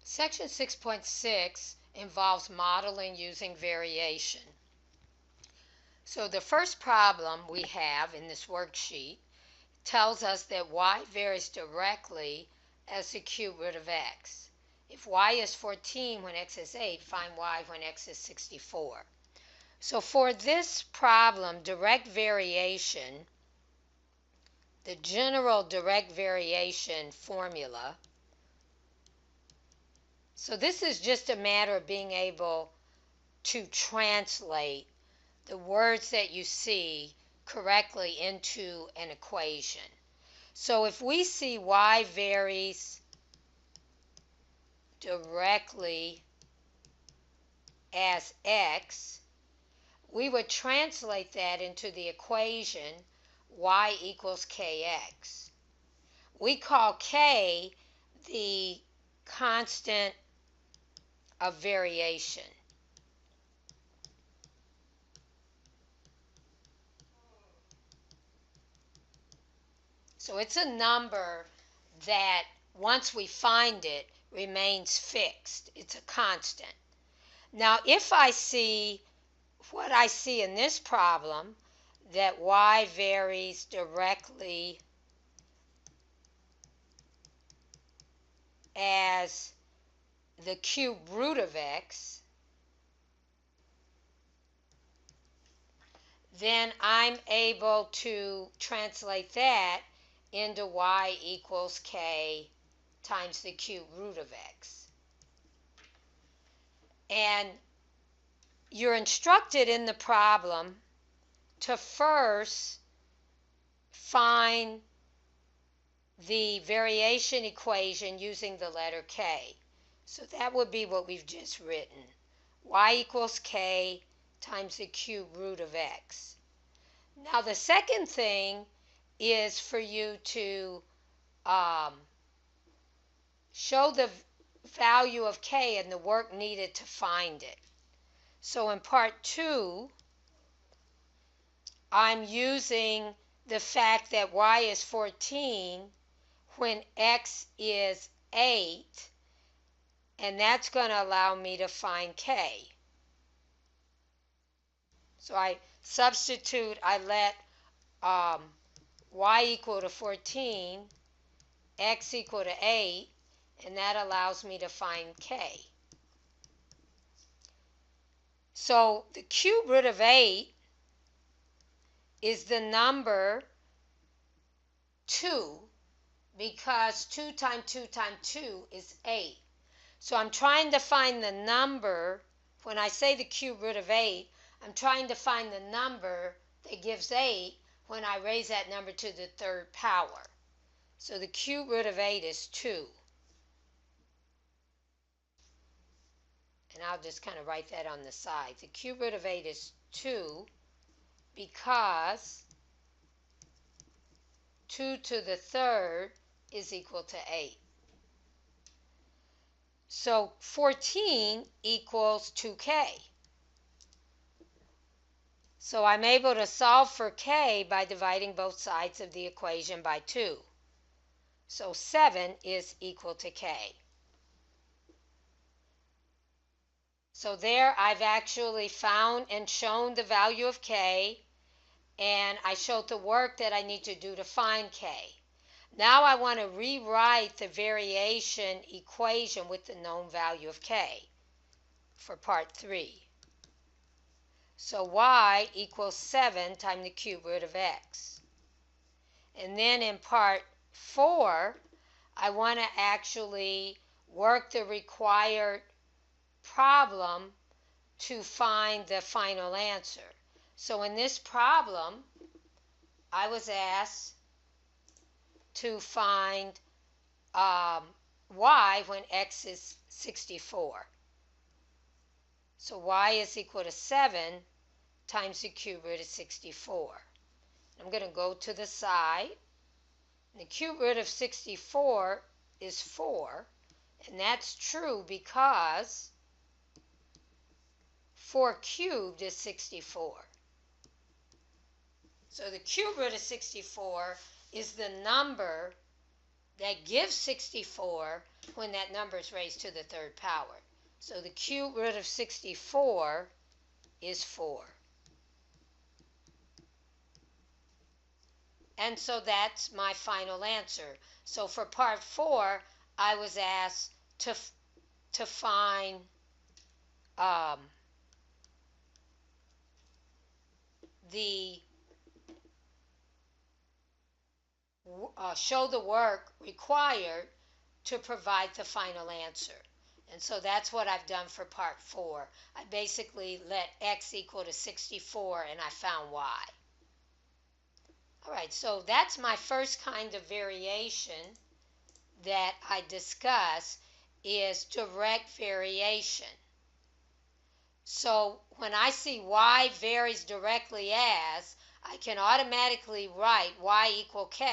Section 6.6 involves modeling using variation. So the first problem we have in this worksheet tells us that y varies directly as the cube root of x. If y is 14 when x is 8, find y when x is 64. So for this problem, direct variation, the general direct variation formula, so this is just a matter of being able to translate the words that you see correctly into an equation. So if we see y varies directly as x, we would translate that into the equation y equals kx. We call k the constant of variation. So it's a number that once we find it remains fixed. It's a constant. Now if I see what I see in this problem, that y varies directly as the cube root of x, then I'm able to translate that into y equals k times the cube root of x. And you're instructed in the problem to first find the variation equation using the letter k. So that would be what we've just written. Y equals k times the cube root of x. Now the second thing is for you to show the value of k and the work needed to find it. So in part 2, I'm using the fact that y is 14 when x is 8, and that's going to allow me to find k. So I substitute, I let y equal to 14, x equal to 8, and that allows me to find k. So the cube root of 8 is the number 2, because 2 times 2 times 2 is 8. So I'm trying to find the number. When I say the cube root of 8, I'm trying to find the number that gives 8 when I raise that number to the third power. So the cube root of 8 is 2. And I'll just kind of write that on the side. The cube root of 8 is 2 because 2 to the third is equal to 8. So 14 equals 2k. So I'm able to solve for k by dividing both sides of the equation by 2. So 7 is equal to k. So there I've actually found and shown the value of k, and I showed the work that I need to do to find k. Now I want to rewrite the variation equation with the known value of k for part 3. So y equals 7 times the cube root of x. And then in part 4, I want to actually work the required problem to find the final answer. So in this problem, I was asked to find y when x is 64. So y is equal to 7 times the cube root of 64. I'm going to go to the side. The cube root of 64 is 4, and that's true because 4 cubed is 64. So the cube root of 64 is the number that gives 64 when that number is raised to the third power. So the cube root of 64 is 4. And so that's my final answer. So for part 4, I was asked to find the show the work required to provide the final answer. And so that's what I've done for part 4. I basically let x equal to 64 and I found y. All right, so that's my first kind of variation that I discuss is direct variation. So when I see y varies directly as, I can automatically write y equal k.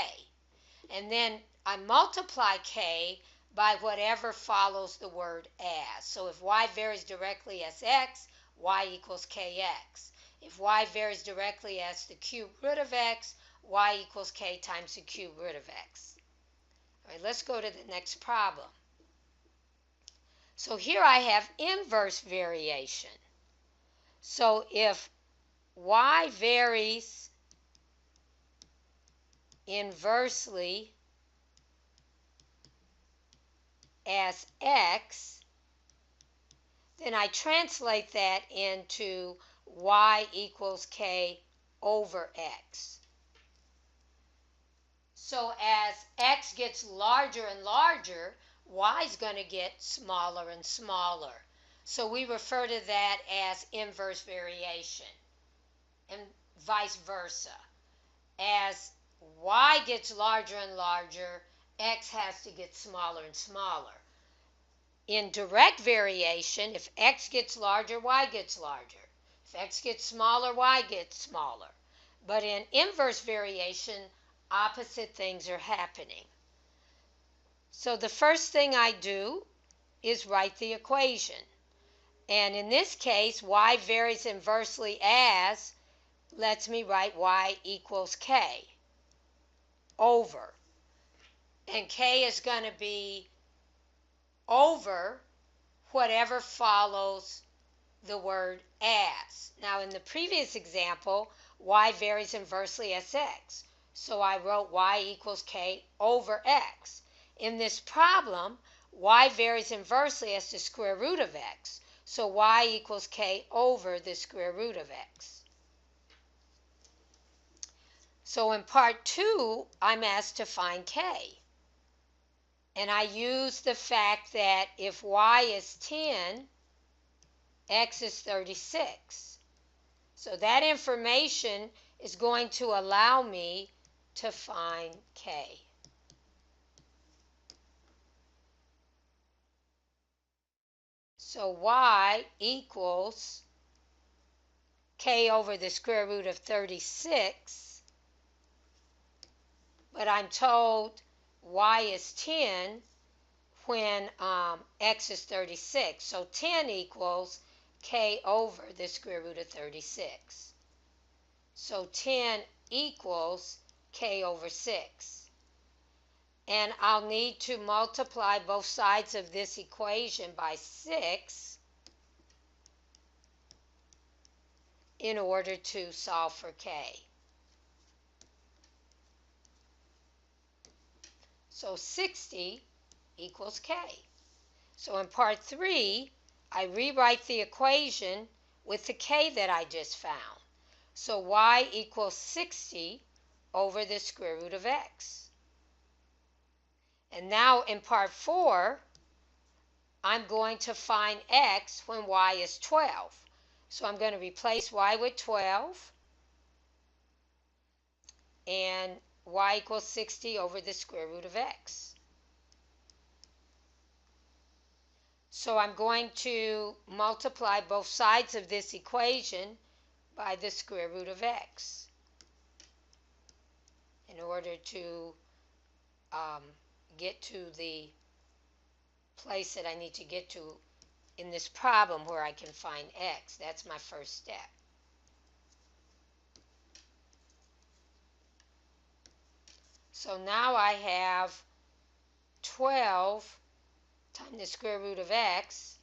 And then I multiply k by whatever follows the word as. So if y varies directly as x, y equals kx. If y varies directly as the cube root of x, y equals k times the cube root of x. All right, let's go to the next problem. So here I have inverse variation. So if y varies inversely as x, then I translate that into y equals k over x. So as x gets larger and larger, y is going to get smaller and smaller. So we refer to that as inverse variation, and vice versa. As y gets larger and larger, x has to get smaller and smaller. In direct variation, if x gets larger, y gets larger. If x gets smaller, y gets smaller. But in inverse variation, opposite things are happening. So the first thing I do is write the equation. And in this case, y varies inversely as lets me write y equals k over. And k is going to be over whatever follows the word as. Now in the previous example, y varies inversely as x. So I wrote y equals k over x. In this problem, y varies inversely as the square root of x. So y equals k over the square root of x. So in part 2, I'm asked to find k. And I use the fact that if y is 10, x is 36. So that information is going to allow me to find k. So y equals k over the square root of 36, but I'm told y is 10 when x is 36. So 10 equals k over the square root of 36. So 10 equals k over 6. And I'll need to multiply both sides of this equation by 6 in order to solve for k. So 60 equals k. So in part 3, I rewrite the equation with the k that I just found. So y equals 60 over the square root of x. And now in part 4, I'm going to find x when y is 12. So I'm going to replace y with 12 and y equals 60 over the square root of x. So I'm going to multiply both sides of this equation by the square root of x in order to get to the place that I need to get to in this problem where I can find x. That's my first step. So now I have 12 times the square root of x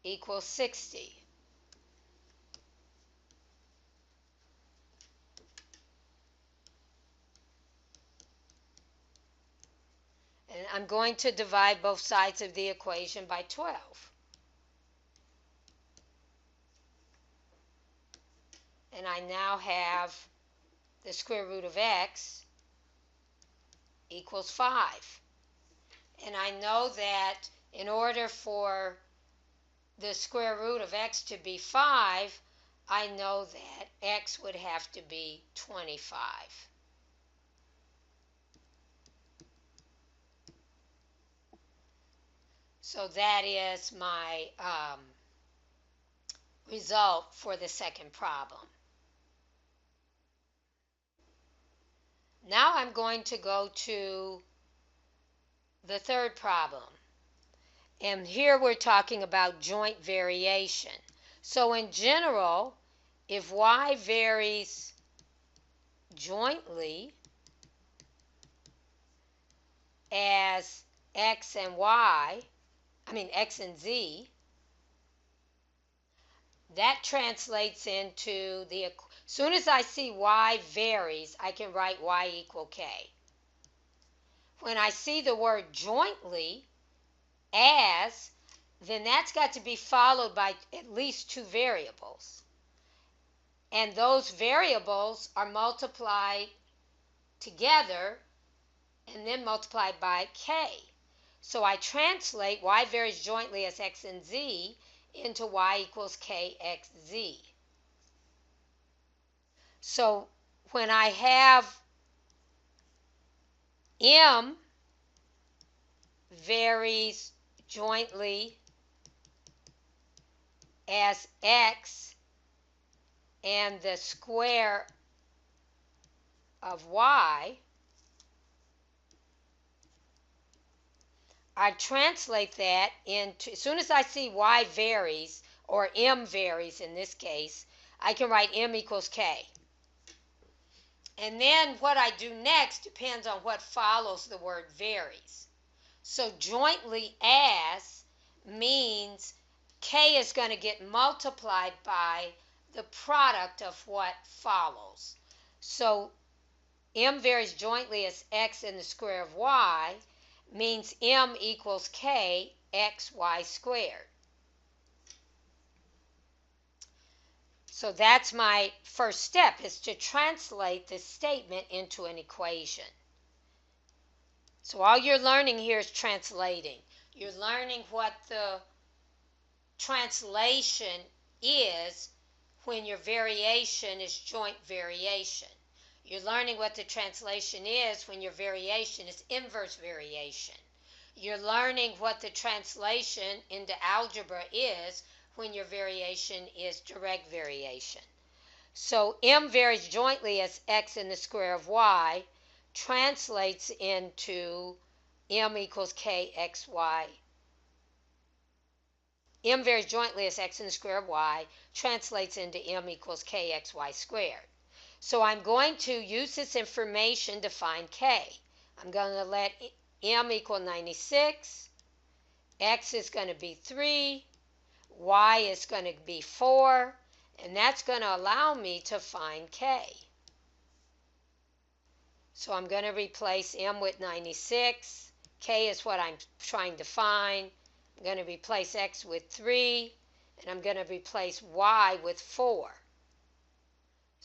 equals 60. And I'm going to divide both sides of the equation by 12. And I now have the square root of x equals 5. And I know that in order for the square root of x to be 5, I know that x would have to be 25. So that is my result for the second problem. Now I'm going to go to the third problem. And here we're talking about joint variation. So in general, if y varies jointly as x and x and z, that translates into as soon as I see y varies, I can write y equal k. When I see the word jointly as, then that's got to be followed by at least two variables. And those variables are multiplied together and then multiplied by k. So I translate y varies jointly as x and z into y equals kxz. So when I have m varies jointly as x and the square of y, I translate that into, as soon as I see y varies, or m varies in this case, I can write m equals k. And then what I do next depends on what follows the word varies. So jointly as means k is going to get multiplied by the product of what follows. So m varies jointly as x and the square of y means m equals k xy squared. So that's my first step, is to translate this statement into an equation. So all you're learning here is translating. You're learning what the translation is when your variation is joint variation. You're learning what the translation is when your variation is inverse variation. You're learning what the translation into algebra is when your variation is direct variation. So m varies jointly as x in the square of y translates into m equals kxy. M varies jointly as x in the square of y translates into m equals kxy squared. So I'm going to use this information to find k. I'm going to let m equal 96, x is going to be 3, y is going to be 4, and that's going to allow me to find k. So I'm going to replace m with 96, k is what I'm trying to find. I'm going to replace x with 3, and I'm going to replace y with 4.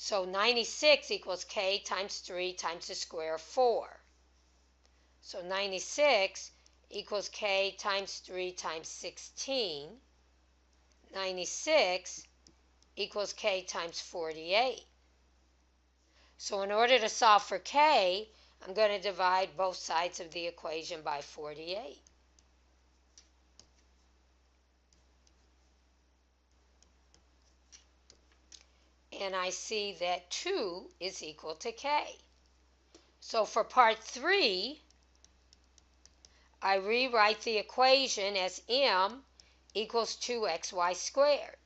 So 96 equals k times 3 times the square of 4. So 96 equals k times 3 times 16. 96 equals k times 48. So in order to solve for k, I'm going to divide both sides of the equation by 48. And I see that 2 is equal to k. So for part 3, I rewrite the equation as m equals 2xy squared.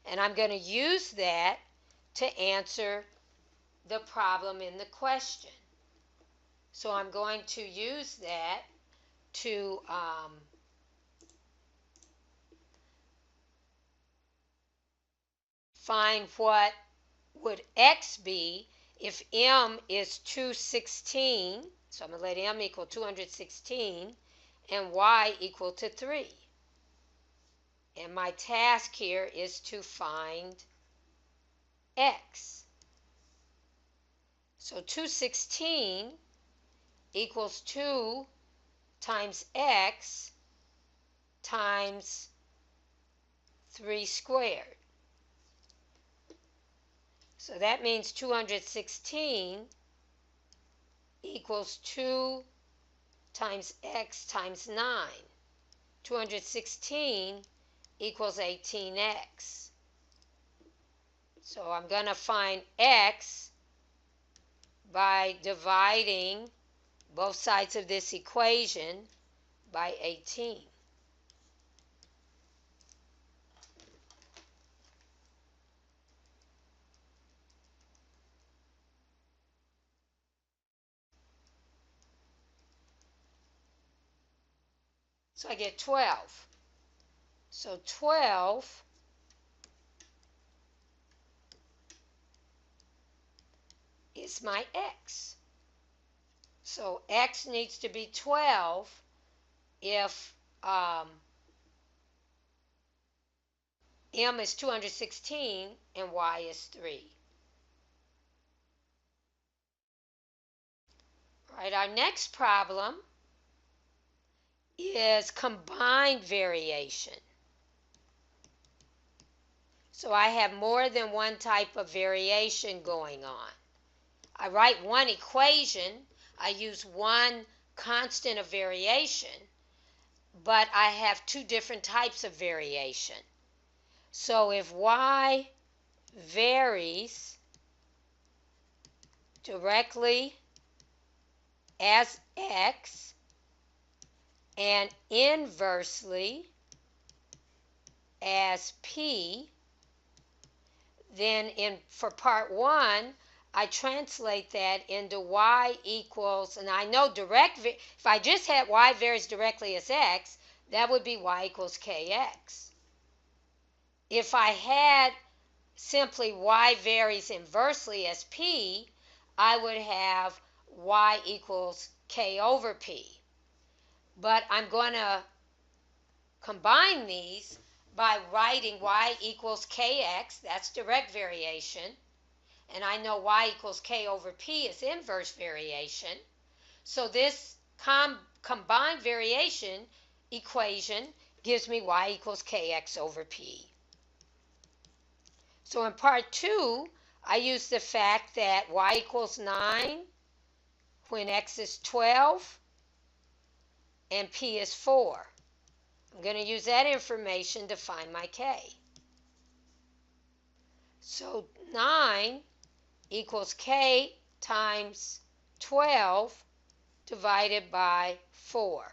And I'm going to use that to answer the problem in the question. So I'm going to use that to find what would x be if m is 216. So I'm going to let m equal 216 and y equal to 3. And my task here is to find x. So 216 equals 2 times x times 3 squared. So that means 216 equals 2 times x times 9. 216 equals 18x. So I'm going to find x by dividing both sides of this equation by 18. So I get 12. So 12 is my x. So x needs to be 12 if m is 216 and y is 3. All right, our next problem is combined variation. So I have more than one type of variation going on. I write one equation, I use one constant of variation, but I have two different types of variation. So if y varies directly as x and inversely as p, then for part 1, I translate that into y equals, and I know if I just had y varies directly as x, that would be y equals kx. If I had simply y varies inversely as p, I would have y equals k over p. But I'm going to combine these by writing y equals kx, that's direct variation, and I know y equals k over p is inverse variation. So this combined variation equation gives me y equals kx over p. So in part 2, I use the fact that y equals 9 when x is 12 and p is 4. I'm going to use that information to find my k. So 9 equals k times 12 divided by 4.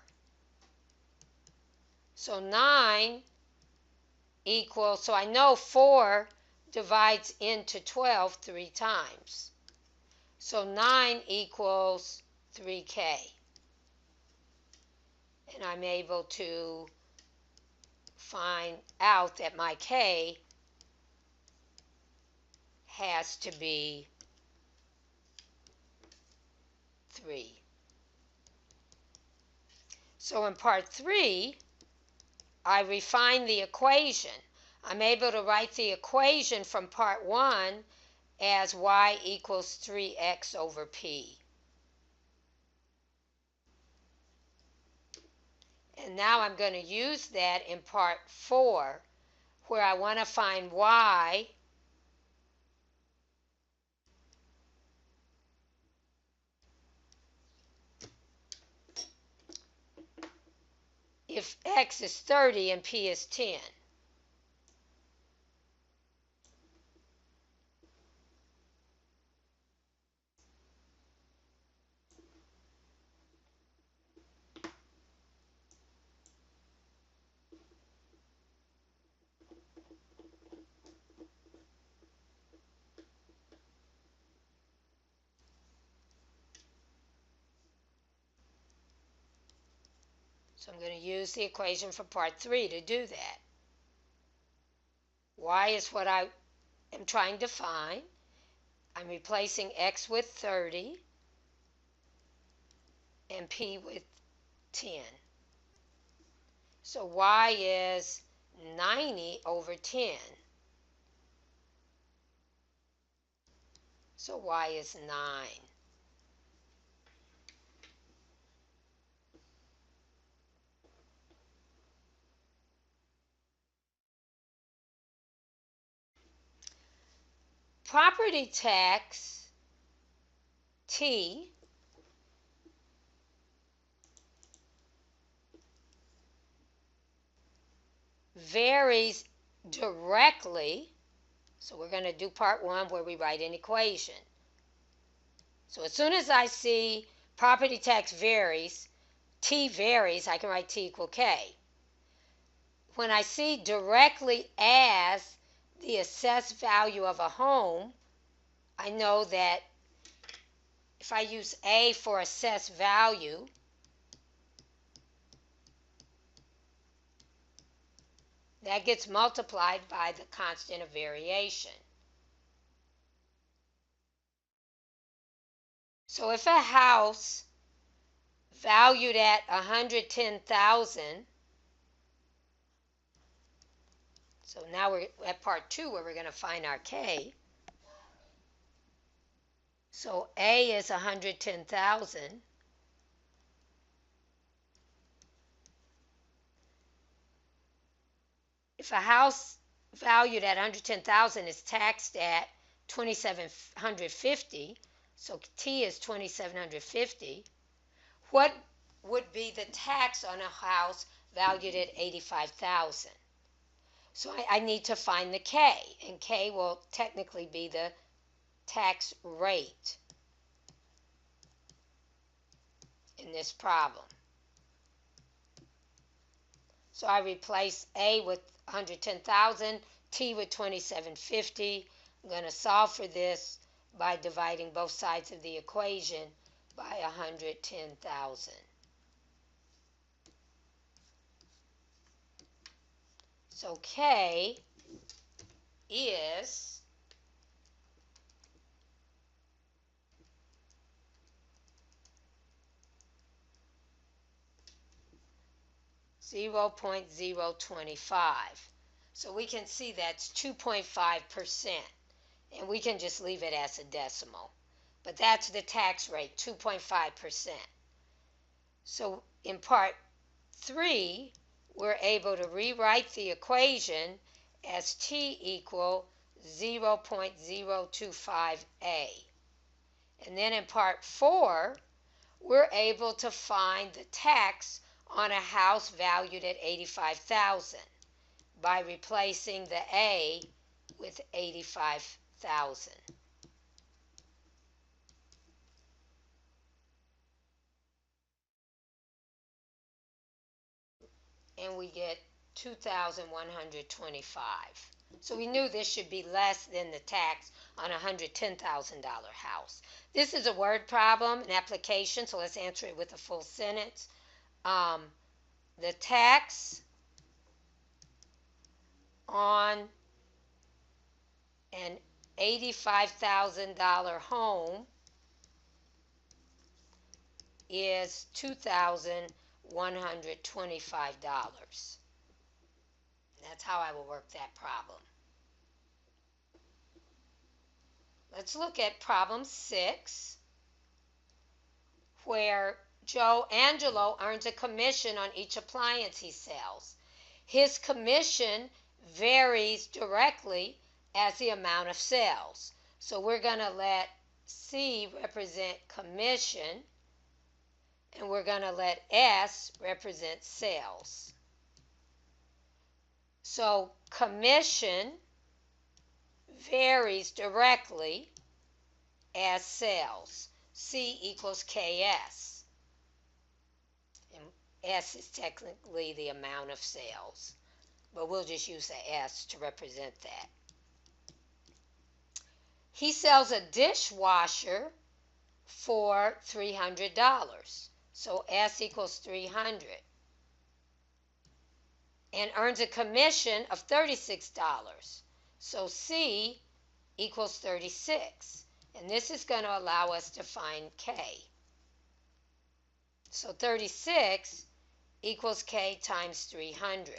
So 9 equals, so I know 4 divides into 12 3 times. So 9 equals 3k. And I'm able to find out that my k has to be 3. So in part 3, I refine the equation. I'm able to write the equation from part 1 as y equals 3x over p. And now I'm going to use that in part 4, where I want to find y if x is 30 and p is 10. So I'm going to use the equation for part 3 to do that. Y is what I am trying to find. I'm replacing X with 30 and P with 10. So Y is 90 over 10. So Y is 9. Property tax, T, varies directly. So we're going to do part 1 where we write an equation. So as soon as I see property tax varies, T varies, I can write T equal K. When I see directly as the assessed value of a home, I know that if I use A for assessed value, that gets multiplied by the constant of variation. So if a house valued at $110,000, so now we're at part 2 where we're going to find our K. So A is 110,000. If a house valued at 110,000 is taxed at 2,750, so T is 2,750, what would be the tax on a house valued at 85,000? So I need to find the K, and K will technically be the tax rate in this problem. So I replace A with 110,000, T with 2,750. I'm going to solve for this by dividing both sides of the equation by 110,000. So K is 0.025. So we can see that's 2.5%, and we can just leave it as a decimal. But that's the tax rate, 2.5%. So in part 3, we're able to rewrite the equation as T equal 0.025A. And then in part 4, we're able to find the tax on a house valued at 85,000 by replacing the A with 85,000. And we get 2,125. So we knew this should be less than the tax on a $110,000 house. This is a word problem, an application, so let's answer it with a full sentence. The tax on an $85,000 home is $2,125. That's how I will work that problem. Let's look at problem 6, where Joe Angelo earns a commission on each appliance he sells. His commission varies directly as the amount of sales. So we're going to let C represent commission, and we're going to let S represent sales. So commission varies directly as sales. C equals KS. And S is technically the amount of sales, but we'll just use the S to represent that. He sells a dishwasher for $300. So S equals 300. and earns a commission of $36. So C equals 36. And this is going to allow us to find K. So 36 equals K times 300.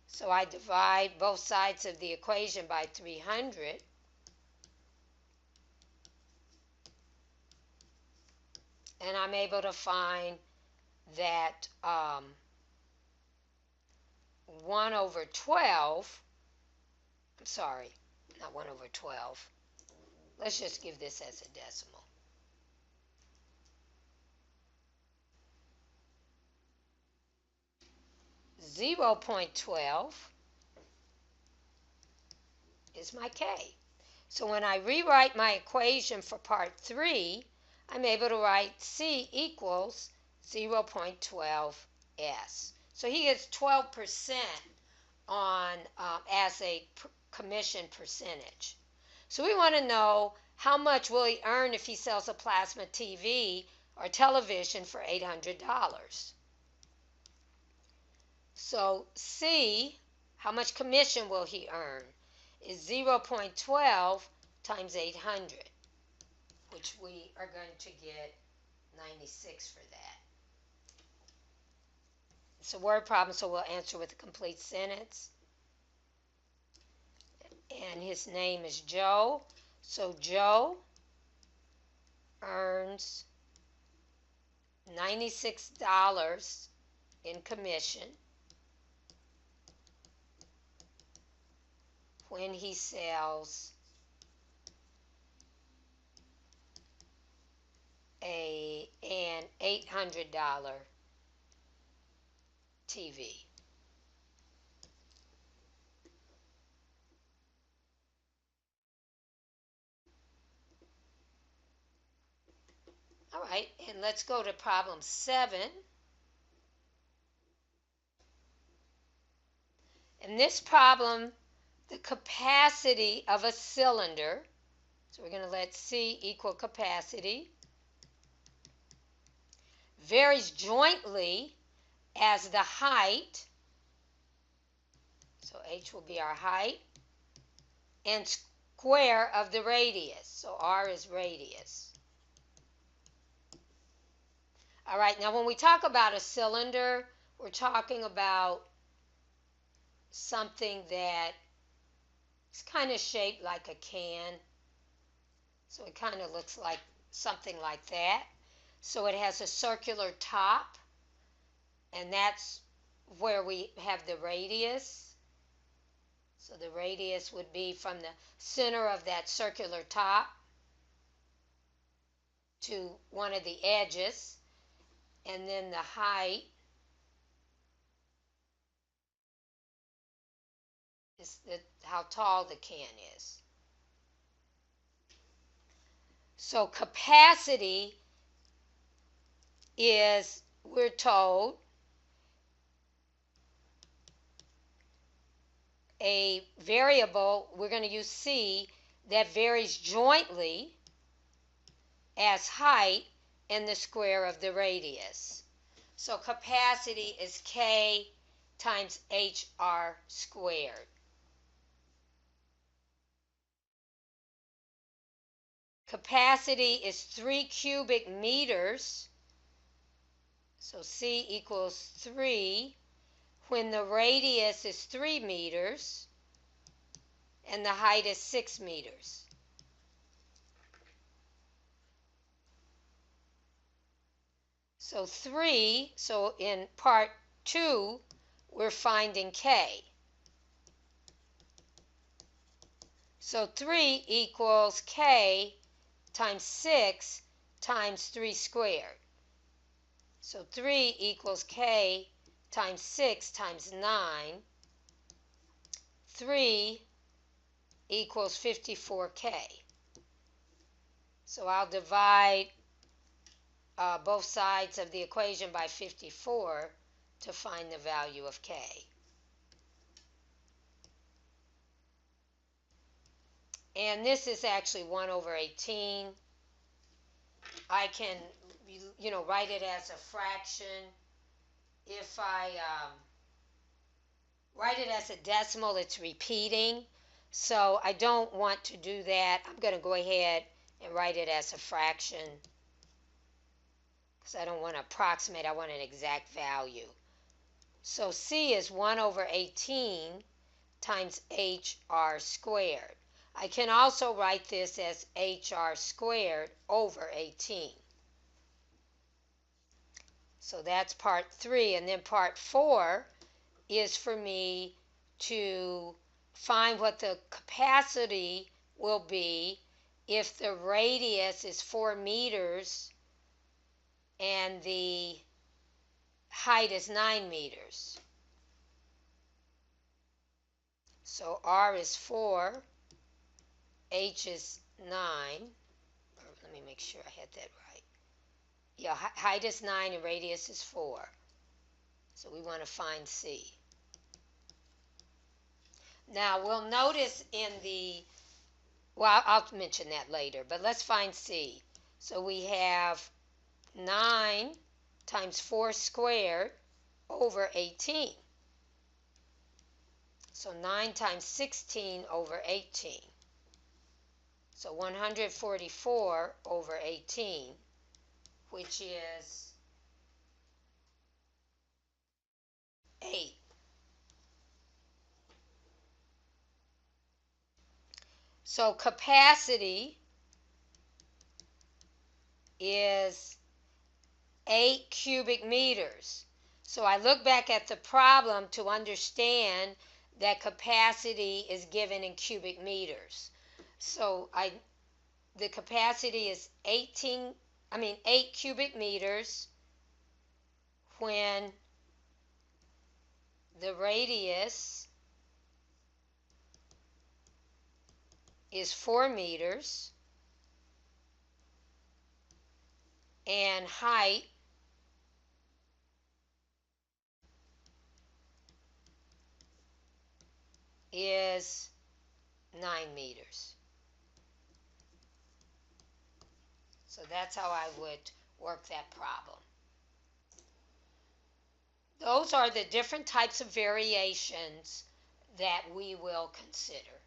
So I divide both sides of the equation by 300. And I'm able to find that 1 over 12, I'm sorry, not 1 over 12. Let's just give this as a decimal. Zero point 12 is my K. So when I rewrite my equation for part 3, I'm able to write C equals 0.12S. So he gets 12% on as a commission percentage. So we want to know how much will he earn if he sells a plasma TV or television for $800. So C, how much commission will he earn, is 0.12 times 800, which we are going to get 96 for that. It's a word problem, so we'll answer with a complete sentence. And his name is Joe. So Joe earns $96 in commission when he sells an $800 TV. All right, and let's go to problem 7. In this problem, the capacity of a cylinder, so we're going to let C equal capacity, varies jointly as the height, so H will be our height, and square of the radius, so R is radius. All right, now when we talk about a cylinder, we're talking about something that is kind of shaped like a can. So it kind of looks like something like that. So it has a circular top, and that's where we have the radius. So the radius would be from the center of that circular top to one of the edges, and then the height is how tall the can is. So capacity is, we're told, a variable, we're going to use C, that varies jointly as height and the square of the radius. So capacity is K times HR squared. Capacity is 3 cubic meters, so C equals 3, when the radius is 3 meters and the height is 6 meters. So 3, so in part 2, we're finding K. So 3 equals K times 6 times 3 squared. So 3 equals K times 6 times 9. 3 equals 54K. So I'll divide both sides of the equation by 54 to find the value of K. And this is actually 1 over 18. I can, write it as a fraction if I write it as a decimal, it's repeating. So I don't want to do that. I'm going to go ahead and write it as a fraction because I don't want to approximate. I want an exact value. So C is 1 over 18 times HR squared. I can also write this as HR squared over 18. So that's part 3. And then part 4 is for me to find what the capacity will be if the radius is 4 meters and the height is 9 meters. So R is 4, H is 9. Let me make sure I had that right. Yeah, height is 9 and radius is 4. So we want to find C. Now we'll notice in the, well, I'll mention that later, but let's find C. So we have 9 times 4 squared over 18. So 9 times 16 over 18. So 144 over 18, which is 8. So capacity is 8 cubic meters. So I look back at the problem to understand that capacity is given in cubic meters. So the capacity is 8 cubic meters when the radius is 4 meters and height is 9 meters. So that's how I would work that problem. Those are the different types of variations that we will consider.